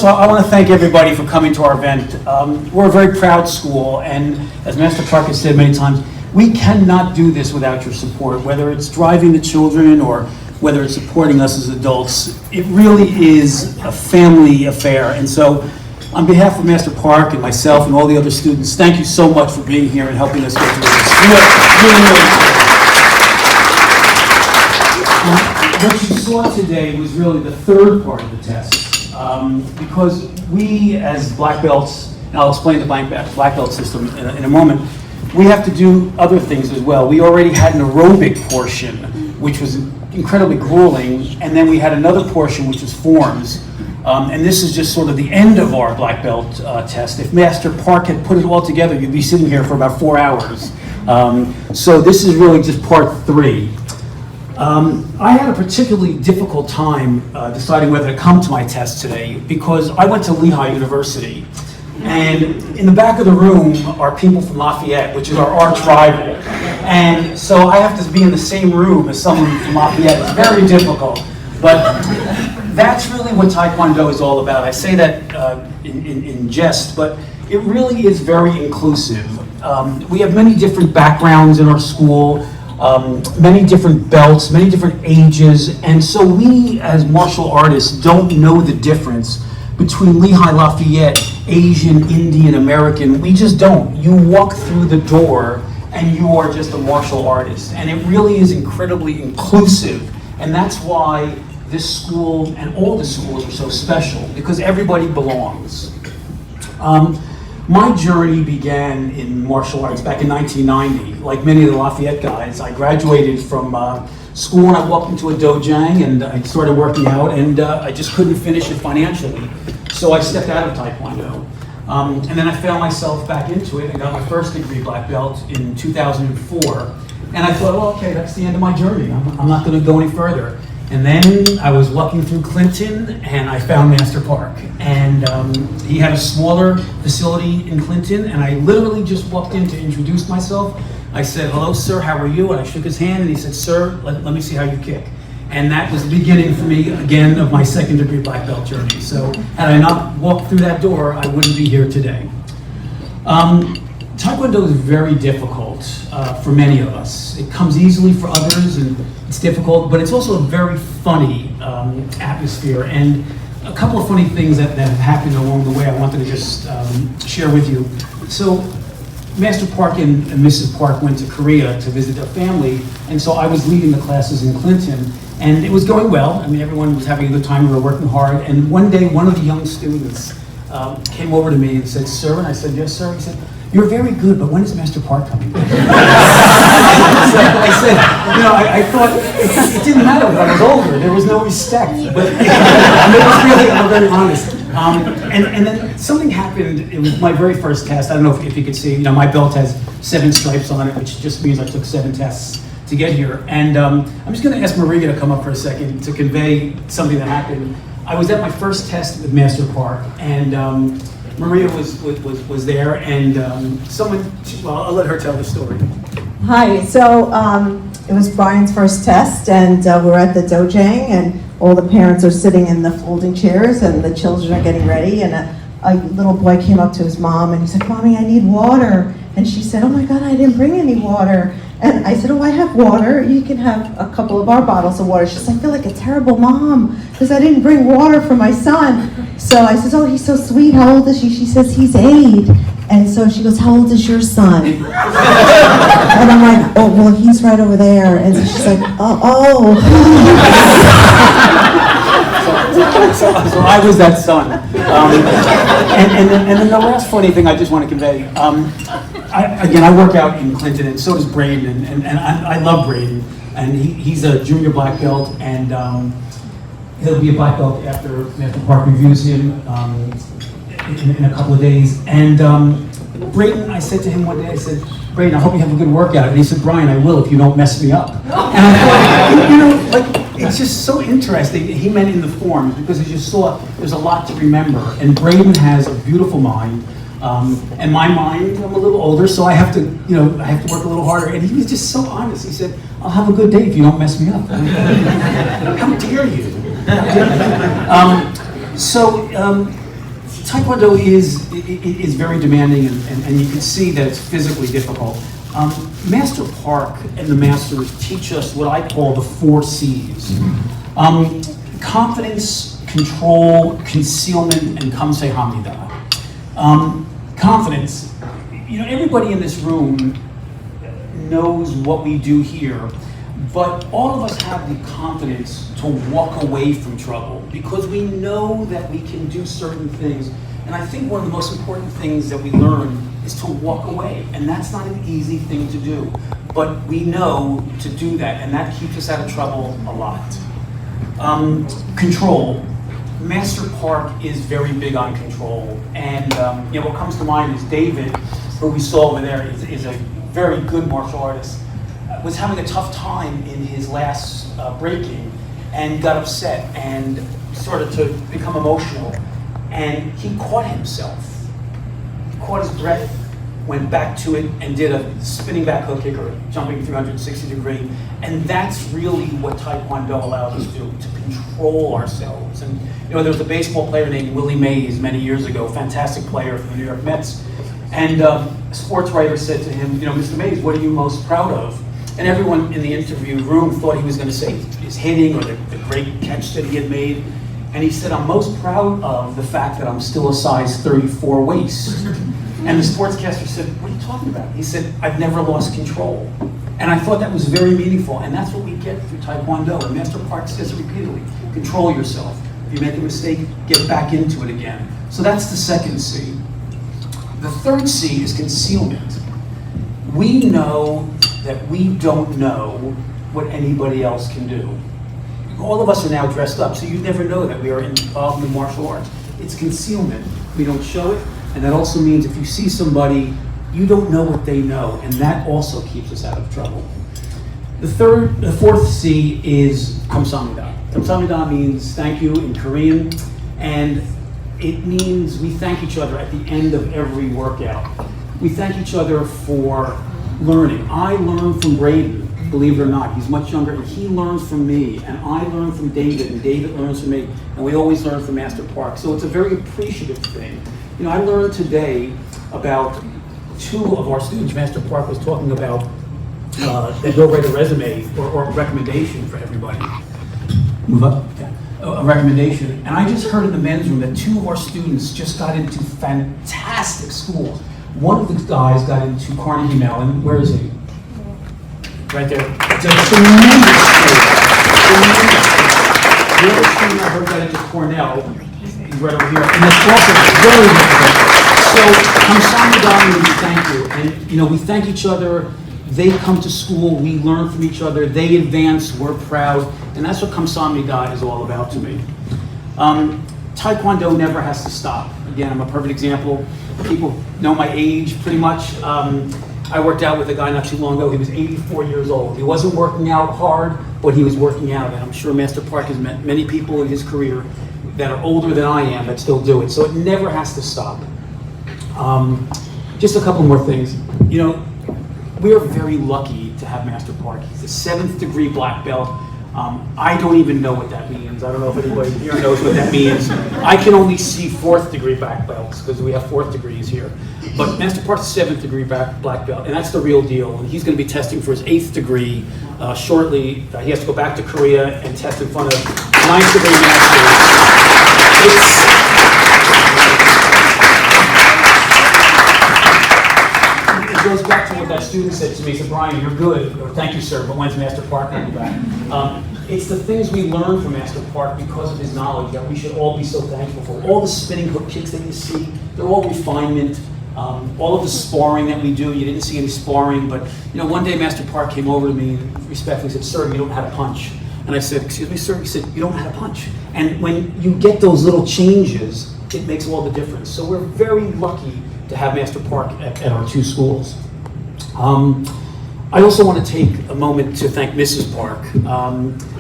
first of all, I want to thank everybody for coming to our event. We're a very proud school, and as Master Park has said many times, we cannot do this without your support, whether it's driving the children or whether it's supporting us as adults. It really is a family affair, and so on behalf of Master Park and myself and all the other students, thank you so much for being here and helping us get through this. What you saw today was really the third part of the test, because we as black belts, and I'll explain the black belt system in a moment, we have to do other things as well. We already had an aerobic portion, which was incredibly grueling, and then we had another portion which was forms. And this is just sort of the end of our black belt test. If Master Park had put it all together, you'd be sitting here for about 4 hours. So this is really just part 3. I had a particularly difficult time deciding whether to come to my test today because I went to Lehigh University. And in the back of the room are people from Lafayette, which is our arch rival. And so I have to be in the same room as someone from Lafayette. It's very difficult. But that's really what Taekwondo is all about. I say that in jest, but it really is very inclusive. We have many different backgrounds in our school, many different belts, many different ages, and so we as martial artists don't know the difference between Lehigh, Lafayette, Asian, Indian, American. We just don't. You walk through the door and you are just a martial artist, and it really is incredibly inclusive, and that's why this school and all the schools are so special, because everybody belongs. My journey began in martial arts back in 1990. Like many of the Lafayette guys, I graduated from school and I walked into a dojang and I started working out, and I just couldn't finish it financially. So I stepped out of Taekwondo. And then I found myself back into it and got my first degree black belt in 2004. And I thought, well, okay, that's the end of my journey. I'm not going to go any further. And then I was walking through Clinton and I found Master Park. And he had a smaller facility in Clinton, and I literally just walked in to introduce myself. I said, hello, sir, how are you? And I shook his hand and he said, sir, let me see how you kick. And that was the beginning for me, again, of my second degree black belt journey. So had I not walked through that door, I wouldn't be here today. Taekwondo is very difficult for many of us. It comes easily for others, and it's difficult, but it's also a very funny atmosphere. And a couple of funny things that have happened along the way I wanted to just share with you. So Master Park and Mrs. Park went to Korea to visit their family, and so I was leading the classes in Clinton, and it was going well. I mean, everyone was having a good time, we were working hard, and one day one of the young students came over to me and said, sir, and I said, yes, sir. He said, you're very good, but when is Master Park coming? I said, you know, I thought it didn't matter if I was older. There was no respect. But it was really, I'm very honest. And then something happened. It was my very first test. I don't know if you could see. You know, my belt has 7 stripes on it, which just means I took 7 tests to get here. And I'm just going to ask Maria to come up for a second to convey something that happened. I was at my first test with Master Park, and Maria was there, and well, I'll let her tell the story. Hi, so it was Brian's first test, and we're at the dojang, and all the parents are sitting in the folding chairs, and the children are getting ready, and a little boy came up to his mom, and he said, Mommy, I need water. And she said, oh my God, I didn't bring any water. And I said, oh, I have water. You can have a couple of our bottles of water. She said, I feel like a terrible mom because I didn't bring water for my son. So I said, oh, he's so sweet. How old is he? She says, he's 8. And so she goes, how old is your son? And I'm like, oh, well, he's right over there. And so she's like, oh. So I was that son. And then the last funny thing I just want to convey, I work out in Clinton, and so does Braden, and I love Braden, and he's a junior black belt, and he'll be a black belt after Master Park reviews him in a couple of days. And Braden, I said to him one day, I said, Braden, I hope you have a good workout. And he said, Brian, I will if you don't mess me up. And I thought, you know, like, it's just so interesting. He meant in the forms, because as you saw, there's a lot to remember. And Braden has a beautiful mind. And my mind, I'm a little older, so I have to work a little harder. And he was just so honest. He said, I'll have a good day if you don't mess me up. How dare you? Taekwondo is very demanding, and you can see that it's physically difficult. Master Park and the masters teach us what I call the 4 C's. Confidence, control, concealment, and Kamse Hamnida. Confidence, everybody in this room knows what we do here, but all of us have the confidence to walk away from trouble because we know that we can do certain things. And I think one of the most important things that we learn is to walk away. And that's not an easy thing to do, but we know to do that, and that keeps us out of trouble a lot. Control. Master Park is very big on control. And what comes to mind is David, who we saw over there, is a very good martial artist, was having a tough time in his last breaking and got upset and started to become emotional. And he caught himself. He caught his breath, went back to it, and did a spinning back hook kick or jumping 360 degree. And that's really what Taekwondo allows us to do, to control ourselves. And there was a baseball player named Willie Mays many years ago, fantastic player for the New York Mets. And a sports writer said to him, Mr. Mays, what are you most proud of? And everyone in the interview room thought he was going to say his hitting or the great catch that he had made. And he said, I'm most proud of the fact that I'm still a size 34 waist. And the sportscaster said, what are you talking about? He said, I've never lost control. And I thought that was very meaningful, and that's what we get through Taekwondo. And Master Park says it repeatedly, control yourself. If you make a mistake, get back into it again. So that's the 2nd C. The 3rd C is concealment. We know that we don't know what anybody else can do. All of us are now dressed up, so you never know that we are involved in martial arts. It's concealment. We don't show it, and that also means if you see somebody, you don't know what they know, and that also keeps us out of trouble. The 4th C is Kamsamnida. Kamsamnida means thank you in Korean, and it means we thank each other at the end of every workout. We thank each other for learning. I learned from Braden, believe it or not. He's much younger, and he learns from me, and I learn from David, and David learns from me, and we always learn from Master Park. So it's a very appreciative thing. I learned today about 2 of our students. Master Park was talking about that go write a resume or a recommendation for everybody. Move up. Yeah. A recommendation. And I just heard in the men's room that 2 of our students just got into fantastic schools. One of the guys got into Carnegie Mellon. Where is he? Right there. It's a tremendous school. The other student I heard got into Cornell. He's right over here. And that's also very difficult. So, Kamsamnida means thank you. And, we thank each other. They come to school. We learn from each other. They advance. We're proud. And that's what Kamsamnida is all about to me. Taekwondo never has to stop. Again, I'm a perfect example. People know my age pretty much. I worked out with a guy not too long ago. He was 84 years old. He wasn't working out hard, but he was working out. And I'm sure Master Park has met many people in his career that are older than I am that still do it. So it never has to stop. Just a couple more things. We are very lucky to have Master Park. He's a 7th degree black belt. I don't even know what that means. I don't know if anybody here knows what that means. I can only see 4th degree black belts because we have 4th degrees here. But Master Park's 7th degree black belt, and that's the real deal. And he's going to be testing for his 8th degree shortly. He has to go back to Korea and test in front of 9th degree masters. It goes back to what that student said to me. He said, Brian, you're good. Or, thank you, sir, but when's Master Park going to be back? It's the things we learn from Master Park because of his knowledge that we should all be so thankful for. All the spinning hook kicks that you see, they're all refinement. All of the sparring that we do, you didn't see any sparring, but one day Master Park came over to me and respectfully said, sir, you don't know how to punch. And I said, excuse me, sir? He said, you don't know how to punch. And when you get those little changes, it makes all the difference. So we're very lucky to have Master Park at our 2 schools. I also want to take a moment to thank Mrs. Park.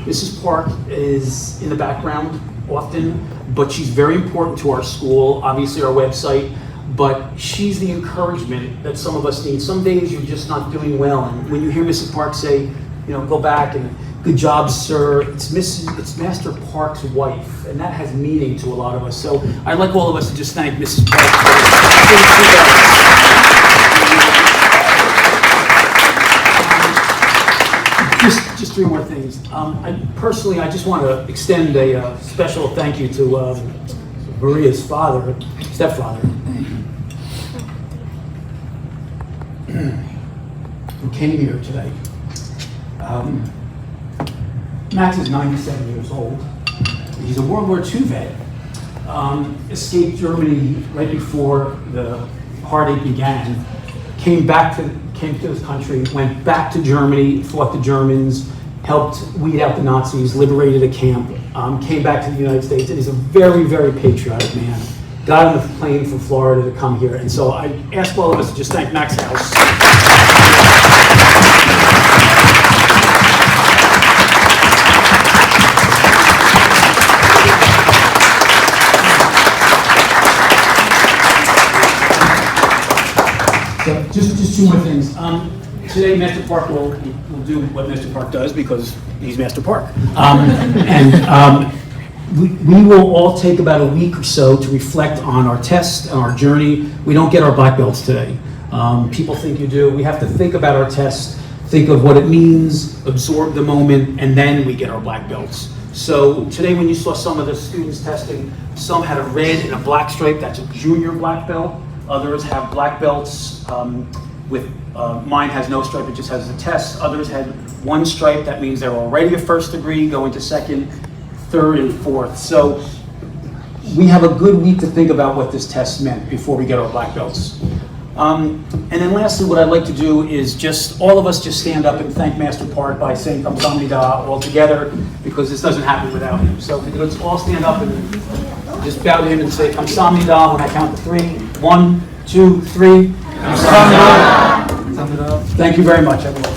Mrs. Park is in the background often, but she's very important to our school, obviously our website, but she's the encouragement that some of us need. Some days you're just not doing well, and when you hear Mrs. Park say, go back and Good job, sir. It's Master Park's wife, and that has meaning to a lot of us. So I'd like all of us to just thank Mrs. Park. Just three more things. Personally, I just want to extend a special thank you to Maria's stepfather, who came here today. Max is 97 years old. He's a World War II vet. Escaped Germany right before the heartache began. Came to this country, went back to Germany, fought the Germans, helped weed out the Nazis, liberated a camp, came back to the United States, and he's a very, very patriotic man. Got on a plane from Florida to come here, and so I ask all of us to just thank Max House. So just two more things. Today, Master Park will do what Master Park does because he's Master Park. We will all take about a week or so to reflect on our test and our journey. We don't get our black belts today. People think you do. We have to think about our test, think of what it means, absorb the moment, and then we get our black belts. So today when you saw some of the students testing, some had a red and a black stripe, that's a junior black belt. Others have black belts mine has no stripe, it just has the test. Others had one stripe, that means they're already a first degree, going to second, third, and fourth. So we have a good week to think about what this test meant before we get our black belts. And then lastly, what I'd like to do is all of us just stand up and thank Master Park by saying Kamsahamnida all together, because this doesn't happen without him. So let's all stand up and just bow to him and say Kamsahamnida when I count to 3. 1, 2, 3. Kamsahamnida. Thank you very much, everyone.